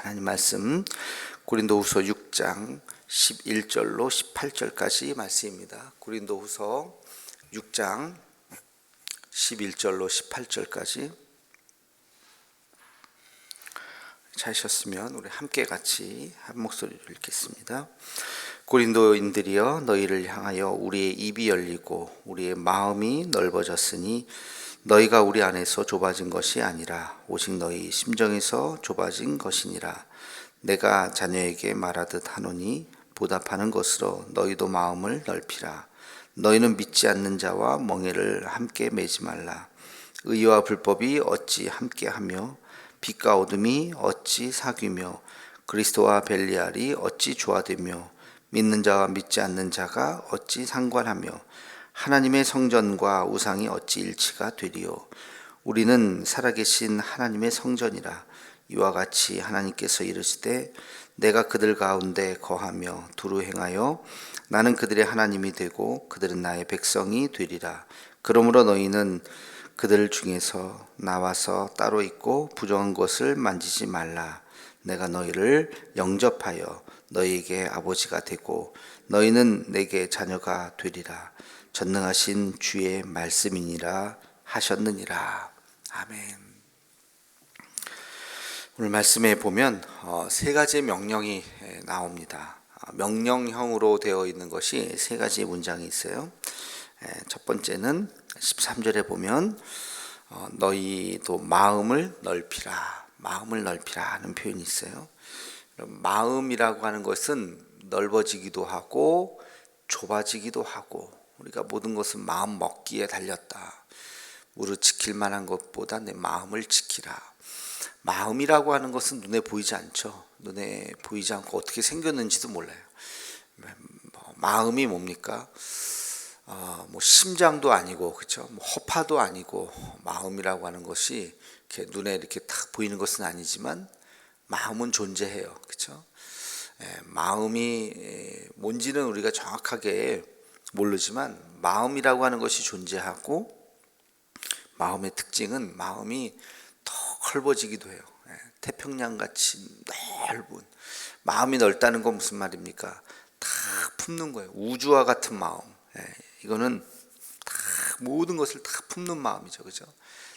하나님 말씀 고린도후서 6장 11절로 18절까지 말씀입니다. 고린도후서 6장 11절로 18절까지 찾으셨으면 우리 함께 같이 한 목소리로 읽겠습니다. 고린도인들이여, 너희를 향하여 우리의 입이 열리고 우리의 마음이 넓어졌으니 너희가 우리 안에서 좁아진 것이 아니라 오직 너희 심정에서 좁아진 것이니라. 내가 자녀에게 말하듯 하노니 보답하는 것으로 너희도 마음을 넓히라. 너희는 믿지 않는 자와 멍에를 함께 매지 말라. 의와 불법이 어찌 함께하며 빛과 어둠이 어찌 사귀며 그리스도와 벨리알이 어찌 조화되며 믿는 자와 믿지 않는 자가 어찌 상관하며 하나님의 성전과 우상이 어찌 일치가 되리요. 우리는 살아계신 하나님의 성전이라. 이와 같이 하나님께서 이르시되 내가 그들 가운데 거하며 두루 행하여 나는 그들의 하나님이 되고 그들은 나의 백성이 되리라. 그러므로 너희는 그들 중에서 나와서 따로 있고 부정한 것을 만지지 말라. 내가 너희를 영접하여 너희에게 아버지가 되고 너희는 내게 자녀가 되리라. 전능하신 주의 말씀이니라 하셨느니라. 아멘. 오늘 말씀에 보면 세 가지 명령이 나옵니다. 명령형으로 되어 있는 것이 세 가지 문장이 있어요. 첫 번째는 13절에 보면 너희도 마음을 넓히라. 마음을 넓히라 하는 표현이 있어요. 마음이라고 하는 것은 넓어지기도 하고 좁아지기도 하고, 우리가 모든 것은 마음 먹기에 달렸다. 무릇 지킬 만한 것보다 내 마음을 지키라. 마음이라고 하는 것은 눈에 보이지 않죠. 눈에 보이지 않고 어떻게 생겼는지도 몰라요. 마음이 뭡니까? 심장도 아니고, 그렇죠? 허파도 아니고, 마음이라고 하는 것이 이렇게 눈에 이렇게 딱 보이는 것은 아니지만 마음은 존재해요, 그렇죠? 마음이 뭔지는 우리가 정확하게 모르지만 마음이라고 하는 것이 존재하고, 마음의 특징은 마음이 더 넓어지기도 해요. 태평양같이 넓은 마음이 넓다는 건 무슨 말입니까? 다 품는 거예요. 우주와 같은 마음. 이거는 다 모든 것을 다 품는 마음이죠, 그죠?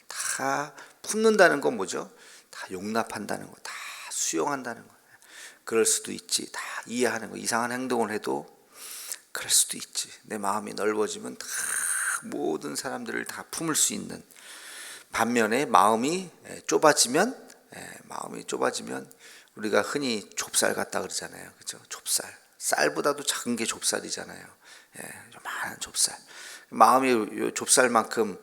다 품는다는 건 뭐죠? 다 용납한다는 거, 다 수용한다는 거. 그럴 수도 있지. 다 이해하는 거. 이상한 행동을 해도 그럴 수도 있지. 내 마음이 넓어지면 다 모든 사람들을 다 품을 수 있는. 반면에 마음이 좁아지면 우리가 흔히 좁쌀 같다 그러잖아요, 그렇죠? 좁쌀, 쌀보다도 작은 게 좁쌀이잖아요. 요만한 좁쌀. 마음이 좁쌀만큼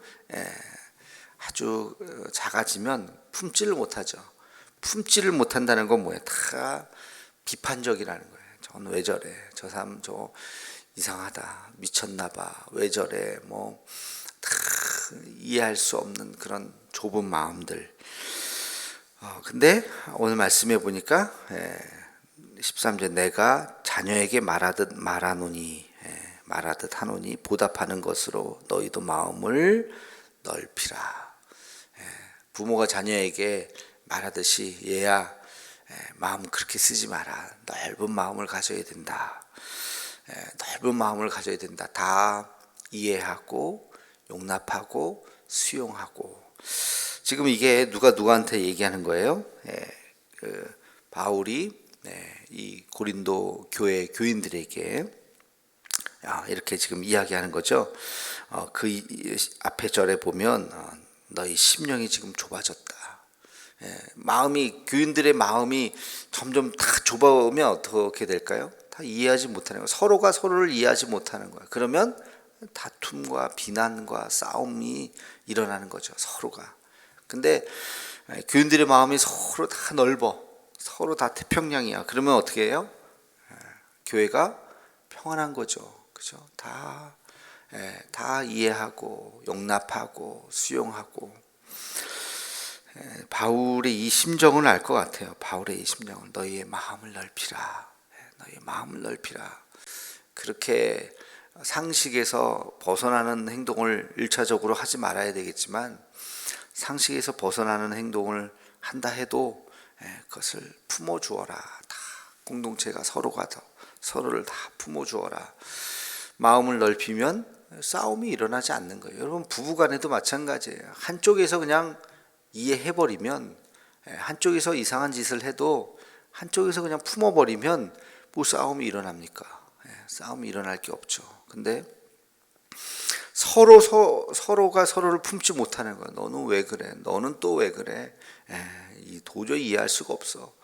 아주 작아지면 품지를 못하죠. 품지를 못한다는 건 뭐예요? 다 비판적이라는 거예요. 저는 왜 저래? 저 사람 저 이상하다, 미쳤나봐, 왜 저래? 다 이해할 수 없는 그런 좁은 마음들. 근데 오늘 말씀해 보니까 13절 내가 자녀에게 말하듯 하노니 보답하는 것으로 너희도 마음을 넓히라. 부모가 자녀에게 말하듯이 얘야, 마음 그렇게 쓰지 마라. 넓은 마음을 가져야 된다. 넓은 마음을 가져야 된다. 다 이해하고 용납하고 수용하고. 지금 이게 누가 누구한테 얘기하는 거예요? 바울이 이 고린도 교회 교인들에게 이렇게 지금 이야기하는 거죠. 그 앞에 절에 보면 너희 심령이 지금 좁아졌다. 교인들의 마음이 점점 다 좁아오면 어떻게 될까요? 다 이해하지 못하는 거예요. 서로가 서로를 이해하지 못하는 거예요. 그러면 다툼과 비난과 싸움이 일어나는 거죠, 서로가. 근데 교인들의 마음이 서로 다 넓어, 서로 다 태평양이야. 그러면 어떻게 해요? 교회가 평안한 거죠, 그죠? 다 이해하고 용납하고 수용하고. 바울의 이 심정은 알 것 같아요. 바울의 이 심정은 너희의 마음을 넓히라. 너희의 마음을 넓히라. 그렇게 상식에서 벗어나는 행동을 1차적으로 하지 말아야 되겠지만, 상식에서 벗어나는 행동을 한다 해도 그것을 품어주어라. 다 공동체가 서로를 다 품어주어라. 마음을 넓히면 싸움이 일어나지 않는 거예요. 여러분 부부간에도 마찬가지예요. 한쪽에서 그냥 이해해버리면, 한쪽에서 이상한 짓을 해도 한쪽에서 그냥 품어버리면 뭐 싸움이 일어납니까? 싸움이 일어날 게 없죠. 근데 서로가 서로를 품지 못하는 거야. 너는 왜 그래? 너는 또 왜 그래? 도저히 이해할 수가 없어.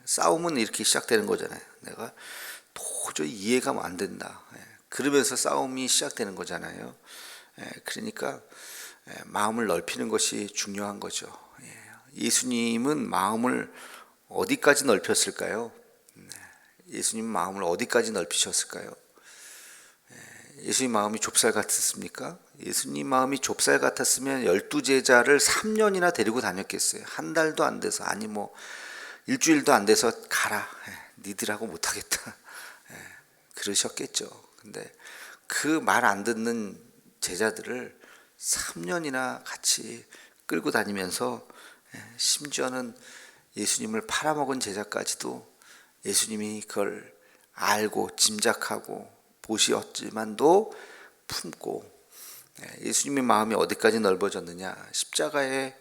싸움은 이렇게 시작되는 거잖아요. 내가 도저히 이해가 안 된다. 그러면서 싸움이 시작되는 거잖아요. 그러니까 마음을 넓히는 것이 중요한 거죠. 예수님은 마음을 어디까지 넓혔을까요? 예수님 마음을 어디까지 넓히셨을까요? 예수님 마음이 좁쌀 같았습니까? 예수님 마음이 좁쌀 같았으면 12제자를 3년이나 데리고 다녔겠어요. 한 달도 안 돼서, 아니 뭐 일주일도 안 돼서 가라. 니들하고 못하겠다. 그러셨겠죠. 근데 그 말 안 듣는 제자들을 3년이나 같이 끌고 다니면서, 심지어는 예수님을 팔아먹은 제자까지도 예수님이 그걸 알고 짐작하고 보시었지만도 품고, 예수님의 마음이 어디까지 넓어졌느냐. 십자가에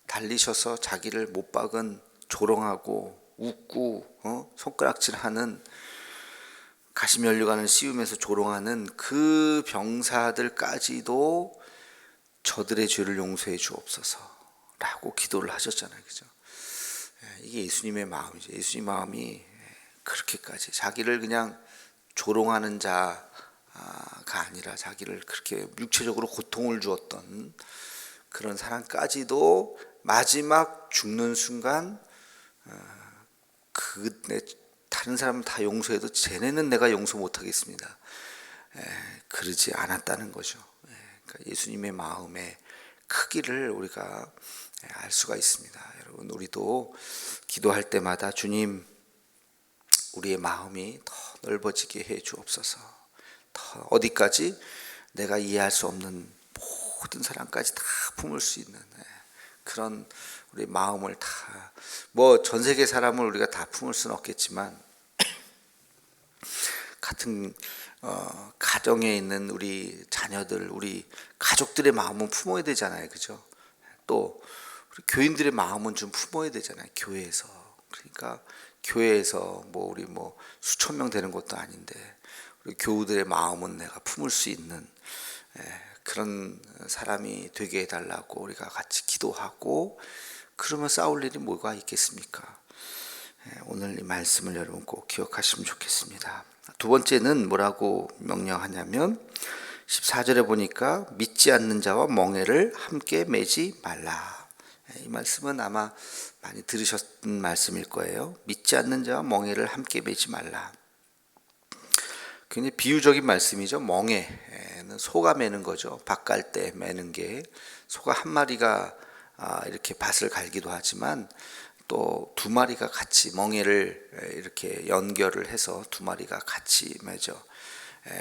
달리셔서 자기를 못 박은, 조롱하고 웃고 손가락질하는, 가시면류관을 씌우면서 조롱하는 그 병사들까지도 저들의 죄를 용서해 주옵소서 라고 기도를 하셨잖아요. 그죠? 이게 예수님의 마음이죠. 예수님 마음이 그렇게까지 자기를 그냥 조롱하는 자가 아니라 자기를 그렇게 육체적으로 고통을 주었던 그런 사람까지도 마지막 죽는 순간 다른 사람은 다 용서해도 쟤네는 내가 용서 못하겠습니다. 그러지 않았다는 거죠. 그러니까 예수님의 마음의 크기를 우리가 알 수가 있습니다. 여러분 우리도 기도할 때마다 주님, 우리의 마음이 더 넓어지게 해 주옵소서. 더 어디까지? 내가 이해할 수 없는 모든 사람까지 다 품을 수 있는 그런 우리 마음을 다, 뭐 전 세계 사람을 우리가 다 품을 수는 없겠지만 같은 가정에 있는 우리 자녀들, 우리 가족들의 마음은 품어야 되잖아요. 그죠? 또 우리 교인들의 마음은 좀 품어야 되잖아요. 교회에서. 그러니까 교회에서 우리 수천 명 되는 것도 아닌데 우리 교우들의 마음은 내가 품을 수 있는 그런 사람이 되게 해달라고 우리가 같이 기도하고, 그러면 싸울 일이 뭐가 있겠습니까? 오늘 이 말씀을 여러분 꼭 기억하시면 좋겠습니다. 두 번째는 뭐라고 명령하냐면 14절에 보니까 믿지 않는 자와 멍에를 함께 매지 말라. 이 말씀은 아마 많이 들으셨던 말씀일 거예요. 믿지 않는 자와 멍에를 함께 매지 말라. 굉장히 비유적인 말씀이죠. 멍에는 소가 매는 거죠. 밭 갈 때 매는 게, 소가 한 마리가 이렇게 밭을 갈기도 하지만 또 두 마리가 같이 멍에를 이렇게 연결을 해서 두 마리가 같이 매죠.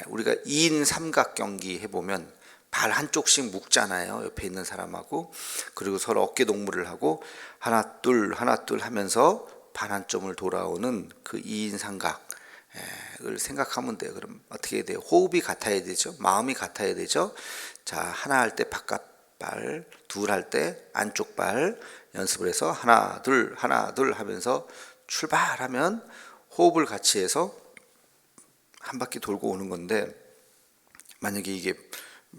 우리가 2인 삼각 경기 해보면 발 한쪽씩 묶잖아요. 옆에 있는 사람하고. 그리고 서로 어깨 동무를 하고 하나 둘 하면서 반 한점을 돌아오는 그 2인 삼각을 생각하면 돼요. 그럼 어떻게 돼요? 호흡이 같아야 되죠. 마음이 같아야 되죠. 자, 하나 할 때 바깥발, 둘 할 때 안쪽 발 연습을 해서 하나 둘 하면서 출발하면 호흡을 같이 해서 한 바퀴 돌고 오는 건데, 만약에 이게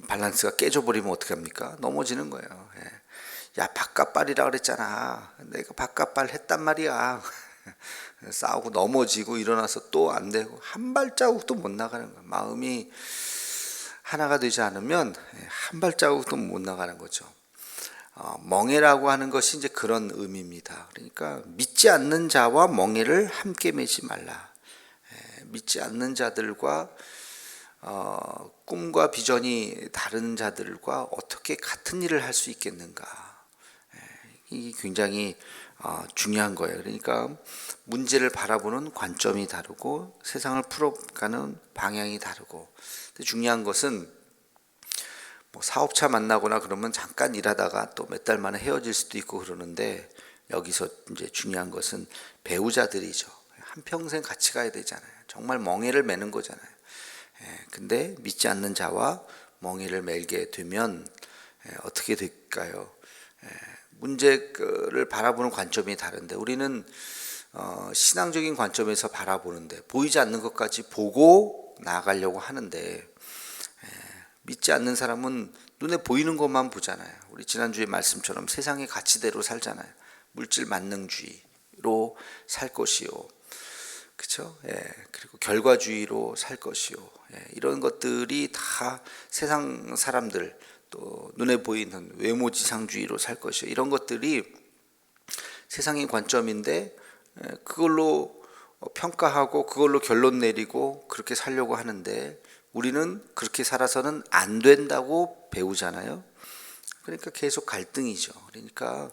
밸런스가 깨져버리면 어떻게 합니까? 넘어지는 거예요. 야, 바깥발이라 그랬잖아. 내가 바깥발 했단 말이야. 싸우고 넘어지고 일어나서 또 안 되고 한 발자국도 못 나가는 거예요. 마음이 하나가 되지 않으면 한 발자국도 못 나가는 거죠. 멍에라고 하는 것이 이제 그런 의미입니다. 그러니까 믿지 않는 자와 멍에를 함께 매지 말라. 믿지 않는 자들과 꿈과 비전이 다른 자들과 어떻게 같은 일을 할 수 있겠는가. 이게 굉장히 중요한 거예요. 그러니까 문제를 바라보는 관점이 다르고 세상을 풀어가는 방향이 다르고, 근데 중요한 것은 사업차 만나거나 그러면 잠깐 일하다가 또 몇 달 만에 헤어질 수도 있고 그러는데, 여기서 이제 중요한 것은 배우자들이죠. 한평생 같이 가야 되잖아요. 정말 멍에를 매는 거잖아요. 근데 믿지 않는 자와 멍에를 매게 되면 어떻게 될까요? 문제를 바라보는 관점이 다른데 우리는 신앙적인 관점에서 바라보는데 보이지 않는 것까지 보고 나아가려고 하는데 믿지 않는 사람은 눈에 보이는 것만 보잖아요. 우리 지난주에 말씀처럼 세상의 가치대로 살잖아요. 물질 만능주의로 살 것이요. 그렇죠? 그리고 결과주의로 살 것이요. 이런 것들이 다 세상 사람들 또 눈에 보이는 외모지상주의로 살 것이요. 이런 것들이 세상의 관점인데 그걸로 평가하고 그걸로 결론 내리고 그렇게 살려고 하는데 우리는 그렇게 살아서는 안 된다고 배우잖아요. 그러니까 계속 갈등이죠. 그러니까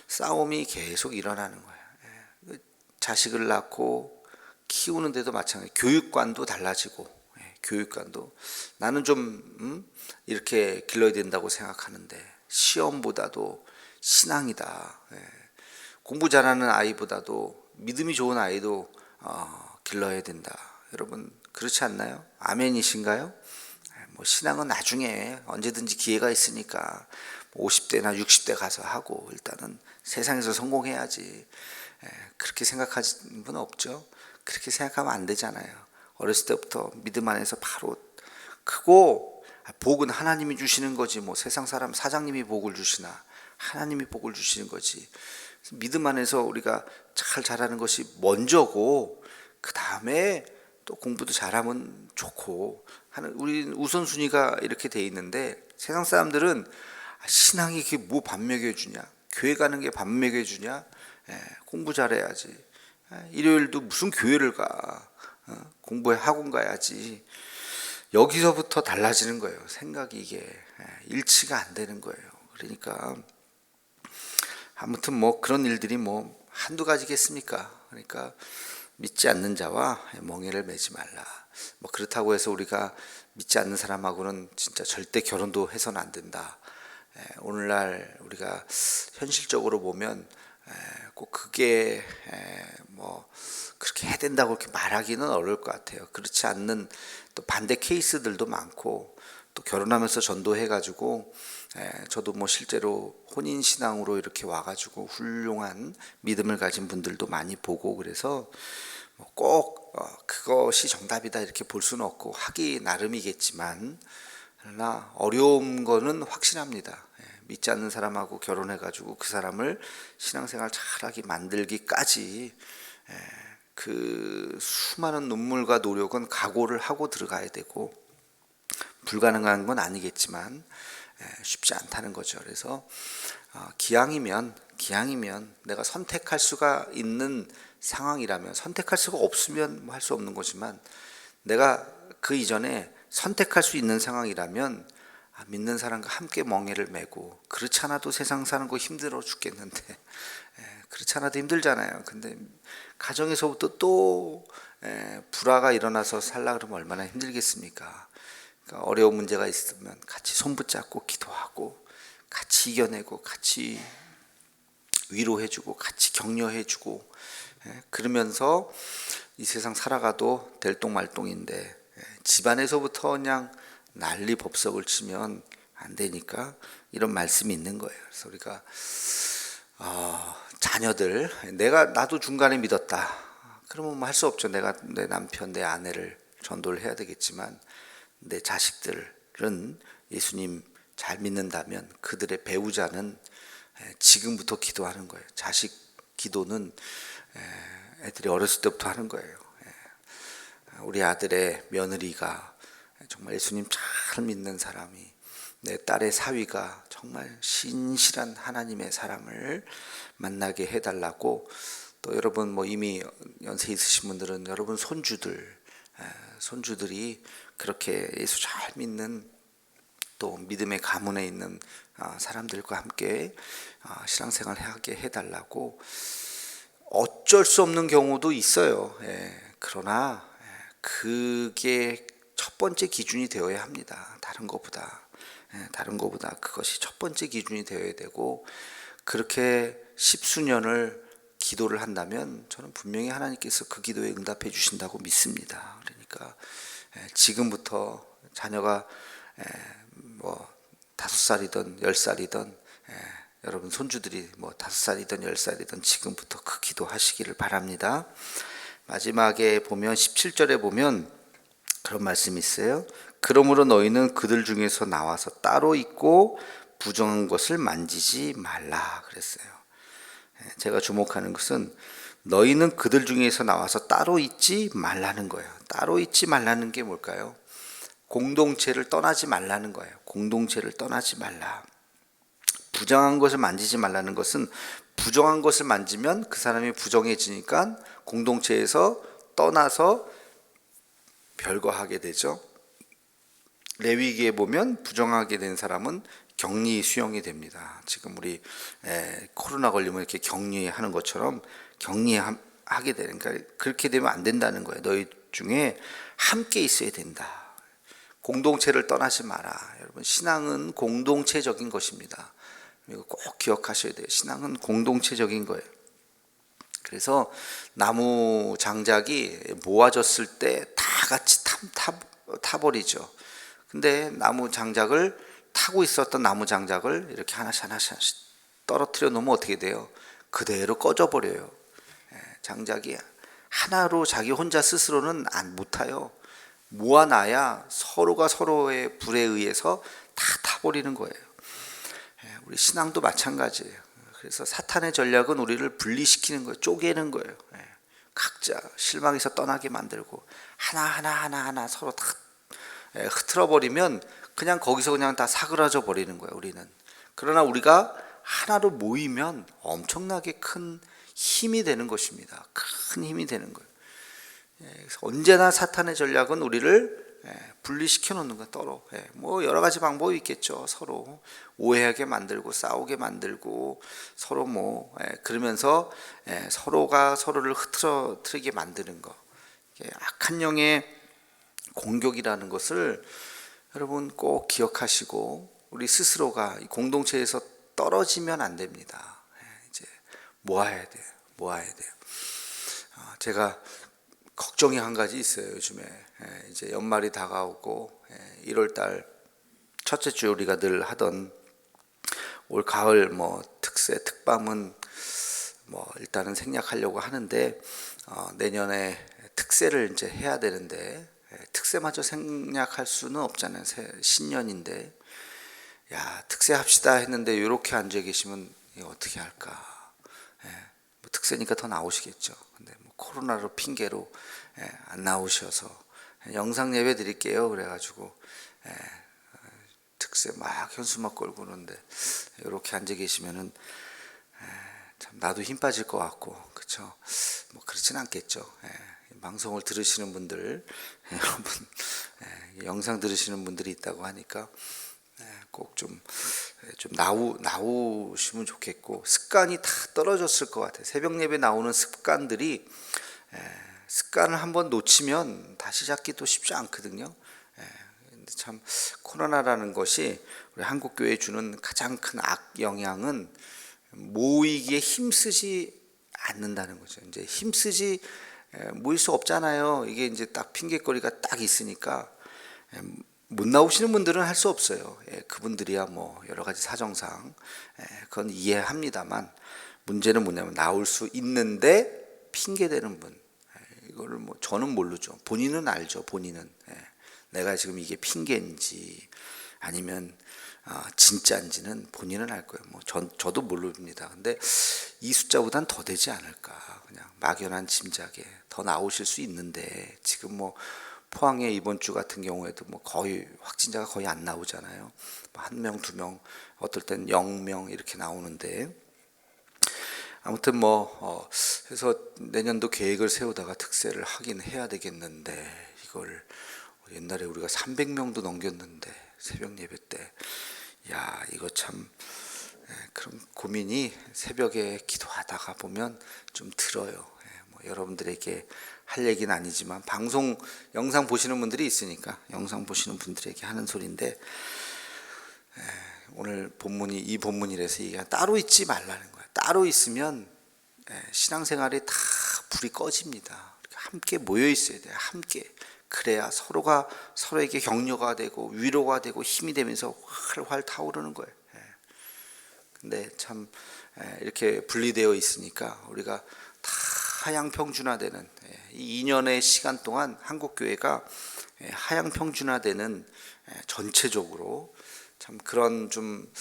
싸움이 계속 일어나는 거예요. 자식을 낳고 키우는데도 마찬가지. 교육관도 달라지고, 교육관도 나는 좀 이렇게 길러야 된다고 생각하는데 시험보다도 신앙이다. 공부 잘하는 아이보다도 믿음이 좋은 아이도 길러야 된다. 여러분 그렇지 않나요? 아멘이신가요? 뭐 신앙은 나중에 언제든지 기회가 있으니까 50대나 60대 가서 하고 일단은 세상에서 성공해야지. 그렇게 생각하시는 분 없죠? 그렇게 생각하면 안 되잖아요. 어렸을 때부터 믿음 안에서 바로 크고 복은 하나님이 주시는 거지 뭐 세상 사람 사장님이 복을 주시나 하나님이 복을 주시는 거지. 믿음 안에서 우리가 잘 자라는 것이 먼저고 그 다음에 또 공부도 잘하면 좋고 하는 우리 우선순위가 이렇게 돼 있는데 세상 사람들은 신앙이 그게 뭐 밥 먹여주냐 교회 가는 게 밥 먹여주냐 공부 잘해야지 일요일도 무슨 교회를 가 공부해 학원 가야지 여기서부터 달라지는 거예요. 생각이 이게 일치가 안 되는 거예요. 그러니까 아무튼 뭐 그런 일들이 뭐 한두 가지겠습니까? 그러니까 믿지 않는 자와 멍에를 매지 말라. 뭐 그렇다고 해서 우리가 믿지 않는 사람하고는 진짜 절대 결혼도 해서는 안 된다. 오늘날 우리가 현실적으로 보면 꼭 그게 뭐 그렇게 해야 된다고 그렇게 말하기는 어려울 것 같아요. 그렇지 않는 또 반대 케이스들도 많고 또 결혼하면서 전도해가지고 저도 뭐 실제로 혼인신앙으로 이렇게 와가지고 훌륭한 믿음을 가진 분들도 많이 보고 그래서 꼭 그것이 정답이다 이렇게 볼 수는 없고 하기 나름이겠지만 그러나 어려운 거는 확실합니다. 믿지 않는 사람하고 결혼해가지고 그 사람을 신앙생활 잘하게 만들기까지 그 수많은 눈물과 노력은 각오를 하고 들어가야 되고 불가능한 건 아니겠지만 쉽지 않다는 거죠. 그래서 기왕이면 내가 선택할 수가 있는 상황이라면 선택할 수가 없으면 할 수 없는 거지만 내가 그 이전에 선택할 수 있는 상황이라면 믿는 사람과 함께 멍에를 메고 그렇지 않아도 세상 사는 거 힘들어 죽겠는데 그렇지 않아도 힘들잖아요. 근데 가정에서부터 또 불화가 일어나서 살라 그러면 얼마나 힘들겠습니까? 그러니까 어려운 문제가 있으면 같이 손붙잡고 기도하고 같이 이겨내고 같이 위로해주고 같이 격려해주고 그러면서 이 세상 살아가도 될똥말똥인데 집안에서부터 그냥 난리 법석을 치면 안 되니까 이런 말씀이 있는 거예요. 그래서 우리가 자녀들 나도 중간에 믿었다. 그러면 뭐 할 수 없죠. 내가 내 남편 내 아내를 전도를 해야 되겠지만 내 자식들은 예수님 잘 믿는다면 그들의 배우자는 지금부터 기도하는 거예요. 자식 기도는 애들이 어렸을 때부터 하는 거예요. 우리 아들의 며느리가 정말 예수님 잘 믿는 사람이 내 딸의 사위가 정말 신실한 하나님의 사람을 만나게 해달라고 또 여러분 뭐 이미 연세 있으신 분들은 여러분 손주들이 그렇게 예수 잘 믿는 또 믿음의 가문에 있는 사람들과 함께 신앙생활 하게 해달라고 어쩔 수 없는 경우도 있어요. 그러나 그게 첫 번째 기준이 되어야 합니다. 다른 것보다 그것이 첫 번째 기준이 되어야 되고 그렇게 십수년을 기도를 한다면 저는 분명히 하나님께서 그 기도에 응답해 주신다고 믿습니다. 그러니까 지금부터 자녀가 뭐 5살이든 10살이든 여러분 손주들이 뭐 5살이든 10살이든 지금부터 그 기도하시기를 바랍니다. 마지막에 보면 17절에 보면 그런 말씀이 있어요. 그러므로 너희는 그들 중에서 나와서 따로 있고 부정한 것을 만지지 말라 그랬어요. 제가 주목하는 것은 너희는 그들 중에서 나와서 따로 있지 말라는 거예요. 따로 있지 말라는 게 뭘까요? 공동체를 떠나지 말라는 거예요. 공동체를 떠나지 말라. 부정한 것을 만지지 말라는 것은 부정한 것을 만지면 그 사람이 부정해지니까 공동체에서 떠나서 별거하게 되죠. 레위기에 보면 부정하게 된 사람은 격리 수용이 됩니다. 지금 우리 코로나 걸리면 이렇게 격리하는 것처럼 격리하게 되는, 그러니까 그렇게 되면 안 된다는 거예요. 너희 중에 함께 있어야 된다. 공동체를 떠나지 마라. 여러분, 신앙은 공동체적인 것입니다. 이거 꼭 기억하셔야 돼요. 신앙은 공동체적인 거예요. 그래서 나무 장작이 모아졌을 때 다 같이 타버리죠. 근데 나무 장작을 타고 있었던 나무 장작을 이렇게 하나씩 떨어뜨려 놓으면 어떻게 돼요? 그대로 꺼져버려요. 장작이 하나로 자기 혼자 스스로는 못 타요. 모아놔야 서로가 서로의 불에 의해서 다 타버리는 거예요. 우리 신앙도 마찬가지예요. 그래서 사탄의 전략은 우리를 분리시키는 거예요. 쪼개는 거예요. 각자 실망해서 떠나게 만들고 하나 서로 다 흐트러 버리면 그냥 거기서 그냥 다 사그라져 버리는 거예요. 우리는. 그러나 우리가 하나로 모이면 엄청나게 큰 힘이 되는 것입니다. 큰 힘이 되는 거예요. 그래서 언제나 사탄의 전략은 우리를 분리시켜 놓는 거예요. 떨어. 뭐 여러 가지 방법이 있겠죠. 서로 오해하게 만들고 싸우게 만들고 서로 그러면서 서로가 서로를 흐트러뜨리게 만드는 거. 악한 영의 공격이라는 것을 여러분 꼭 기억하시고 우리 스스로가 이 공동체에서 떨어지면 안 됩니다. 이제 모아야 돼요. 제가 걱정이 한 가지 있어요. 요즘에 이제 연말이 다가오고 1월달 첫째 주 우리가 늘 하던 올 가을 특세 특밤은 일단은 생략하려고 하는데 내년에 특세를 이제 해야 되는데 특세마저 생략할 수는 없잖아요. 신년인데 특세 합시다 했는데 이렇게 앉아 계시면 어떻게 할까? 특세니까 더 나오시겠죠. 근데 코로나로 핑계로 안 나오셔서 영상 예배 드릴게요. 그래가지고 특세 막 현수막 걸고 그러는데 이렇게 앉아 계시면은 참 나도 힘 빠질 것 같고 그렇죠. 그렇진 않겠죠. 방송을 들으시는 분들 여러분 영상 들으시는 분들이 있다고 하니까 꼭 좀 나오시면 좋겠고 습관이 다 떨어졌을 것 같아요. 새벽 예배 나오는 습관들이 습관을 한번 놓치면 다시 잡기도 쉽지 않거든요. 근데 참 코로나라는 것이 우리 한국 교회에 주는 가장 큰 악영향은 모이기에 힘쓰지 않는다는 거죠. 이제 힘쓰지 모일 수 없잖아요. 이게 이제 딱 핑계거리가 딱 있으니까 못 나오시는 분들은 할 수 없어요. 그분들이야 여러 가지 사정상 그건 이해합니다만 문제는 뭐냐면 나올 수 있는데 핑계 대는 분. 이거를 저는 모르죠. 본인은 알죠. 본인은 내가 지금 이게 핑계인지 아니면 진짜인지는 본인은 알 거예요. 저도 모릅니다. 근데 이 숫자보단 더 되지 않을까. 그냥 막연한 짐작에 더 나오실 수 있는데 지금 포항에 이번 주 같은 경우에도 거의 확진자가 거의 안 나오잖아요. 1명, 2명, 어떨 땐 0명 이렇게 나오는데 아무튼 그래서 내년도 계획을 세우다가 특세를 하긴 해야 되겠는데 이걸 옛날에 우리가 300명도 넘겼는데 새벽 예배 때 이거 참 그런 고민이 새벽에 기도하다가 보면 좀 들어요. 여러분들에게 할 얘기는 아니지만 방송 영상 보시는 분들이 있으니까 영상 보시는 분들에게 하는 소리인데 오늘 본문이 이 본문이라서 이게 따로 있지 말라는 거야. 따로 있으면 신앙생활이 다 불이 꺼집니다. 함께 모여 있어야 돼요. 함께. 그래야 서로가 서로에게 격려가 되고 위로가 되고 힘이 되면서 활활 타오르는 거예요. 근데 참 이렇게 분리되어 있으니까 우리가 다 하향평준화되는 이 2년의 시간 동안 한국교회가 하향평준화되는 전체적으로 참 그런 좀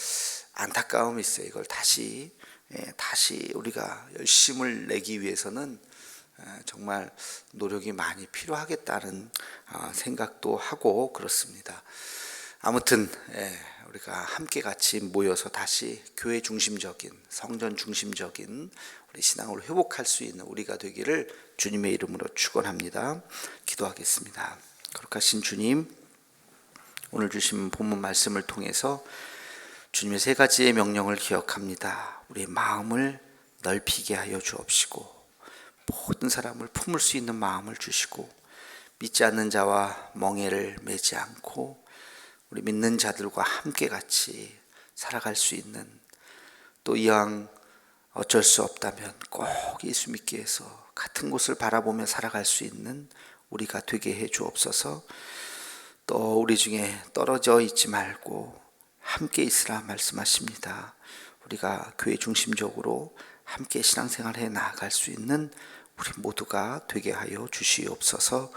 안타까움이 있어요. 이걸 다시 우리가 열심을 내기 위해서는 정말 노력이 많이 필요하겠다는 생각도 하고 그렇습니다. 아무튼 우리가 함께 같이 모여서 다시 교회 중심적인 성전 중심적인 우리 신앙을 회복할 수 있는 우리가 되기를 주님의 이름으로 축원합니다. 기도하겠습니다. 거룩하신 주님, 오늘 주신 본문 말씀을 통해서 주님의 세 가지의 명령을 기억합니다. 우리의 마음을 넓히게 하여 주옵시고 모든 사람을 품을 수 있는 마음을 주시고 믿지 않는 자와 멍에를 매지 않고 우리 믿는 자들과 함께 같이 살아갈 수 있는, 또 이왕 어쩔 수 없다면 꼭 예수 믿기 위해서 같은 곳을 바라보며 살아갈 수 있는 우리가 되게 해 주옵소서. 또 우리 중에 떨어져 있지 말고 함께 있으라 말씀하십니다. 우리가 교회 중심적으로 함께 신앙생활해 나아갈 수 있는 우리 모두가 되게 하여 주시옵소서.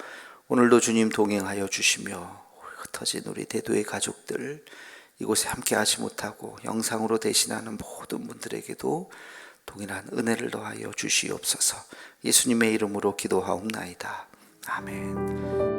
오늘도 주님 동행하여 주시며 흩어진 우리 대도의 가족들, 이곳에 함께 하지 못하고 영상으로 대신하는 모든 분들에게도 동일한 은혜를 더하여 주시옵소서. 예수님의 이름으로 기도하옵나이다. 아멘.